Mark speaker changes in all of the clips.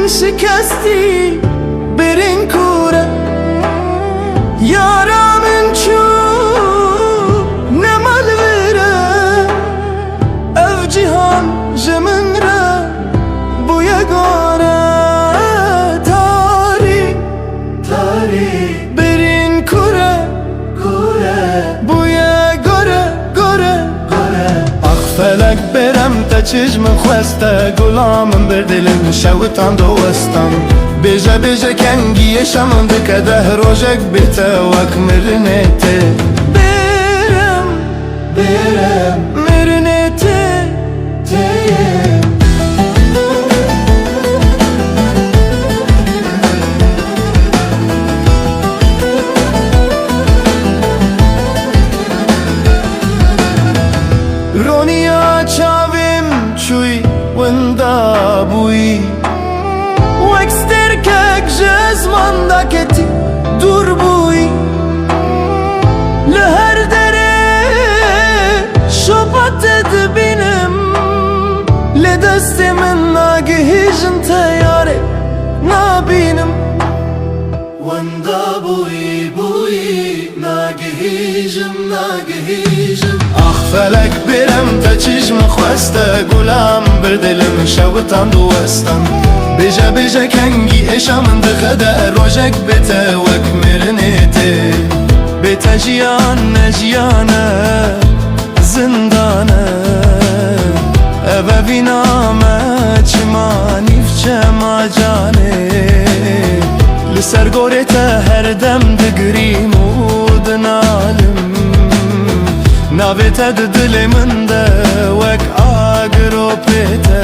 Speaker 1: شکستی برین کوره یارامن چوب نمال وره او جهان جمن را بویا گاره تاری برین کوره بویا گره فلک برم تا چشم خواسته گلامم بر دلم شوتان دوستان بیجه کنگی شمون دکده روژک بیته وک مرنته برم مرنته رونیا چاویم چوی وندا بوی وکستر کک جزمان دا کتی دور بوی لهر دره شبات دبینم لدست من ناگهیجن تیاره نابینم وندا بوی ناگهیجن فلک برم تا چشم خواسته گلام بر دلم شوتان دوستان بیجه کنگی اشامن دخده روژک بیته وک مرنته بیته جیانه زندانه او وینامه چمانیف چما جانه لسر گوریته هر دم دگریم و دنالم ناویته دل من ده وک آگرو پیته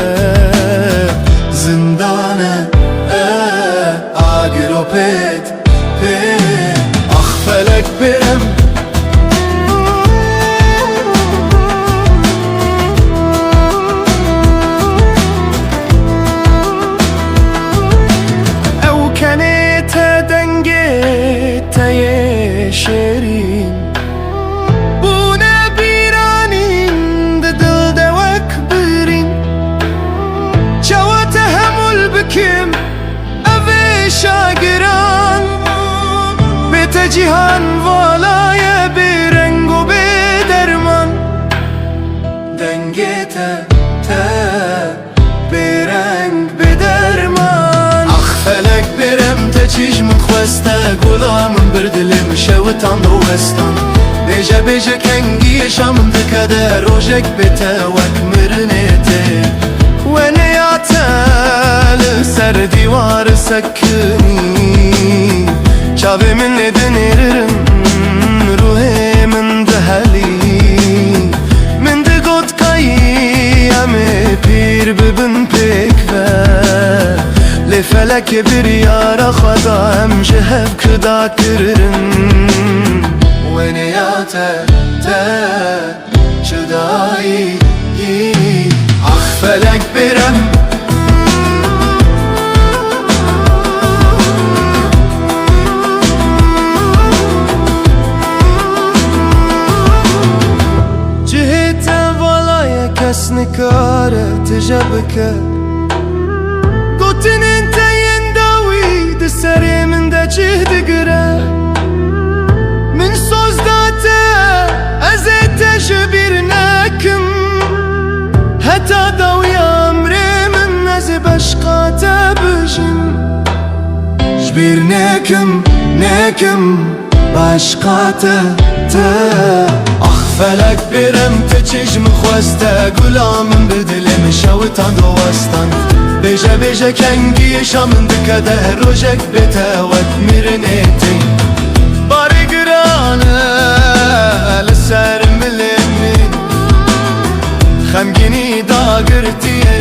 Speaker 1: زندانه آگرو پیت آخ فلک برم او کنه تا دنگه تای شیرین بکم اوه شاگران بیت جهان والای برنگ و بدرمان دنگه تا برنگ بدرمان اخ فلک برم تا چشم خواسته گلامم بر دلم شوتان دوستان بیجه کنگی شامم دکده روژک بیته وک مرنته ونیاته سر دیوار سکنی چاوی من ندنیرم روحی من دهلی من ده گوت کایی همه پیر ببن پیکوه لی فلک بر یارا خدا هم جهب کدا کرن ونیاته جدایی فلک برم جهت والای کس نکاره تجبکه گوتن انت ینداوی ده سری من ده چه دگره من سوز داته از تشبیر نکم حتی داوی امری من از بشقات بشم جبیر نکم بشقات اخ فلک برم تا چشم خواسته گلامم بر دلم شوتان دوستان بیجه کنگی شامن دکده روژک بیته وک مرنتی باری گرانه لسر ملمی خمگینی داگرتیه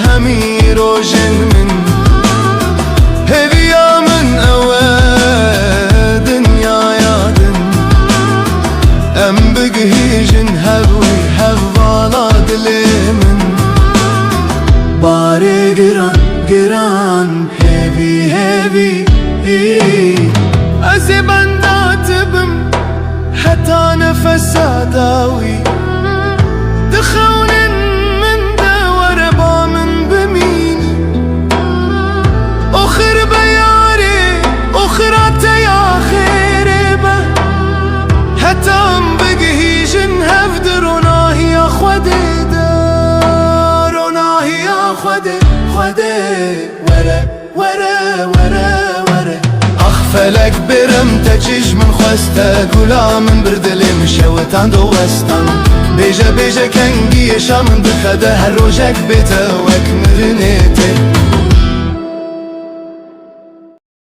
Speaker 1: همی روژن من هویا من اوه دنیا یادن ام بگهیجن هوی هوالا دلی من باری گران هوی از بنداتبم حتی نفس داوی دخون من دور با من بمين وره وره وره وره آخ فلک برم تچیش من خواسته گلا من بردلم شوتان دوستان بیجه بیجه کنگی شامن بخده هر روزک بیتا وک مرنیته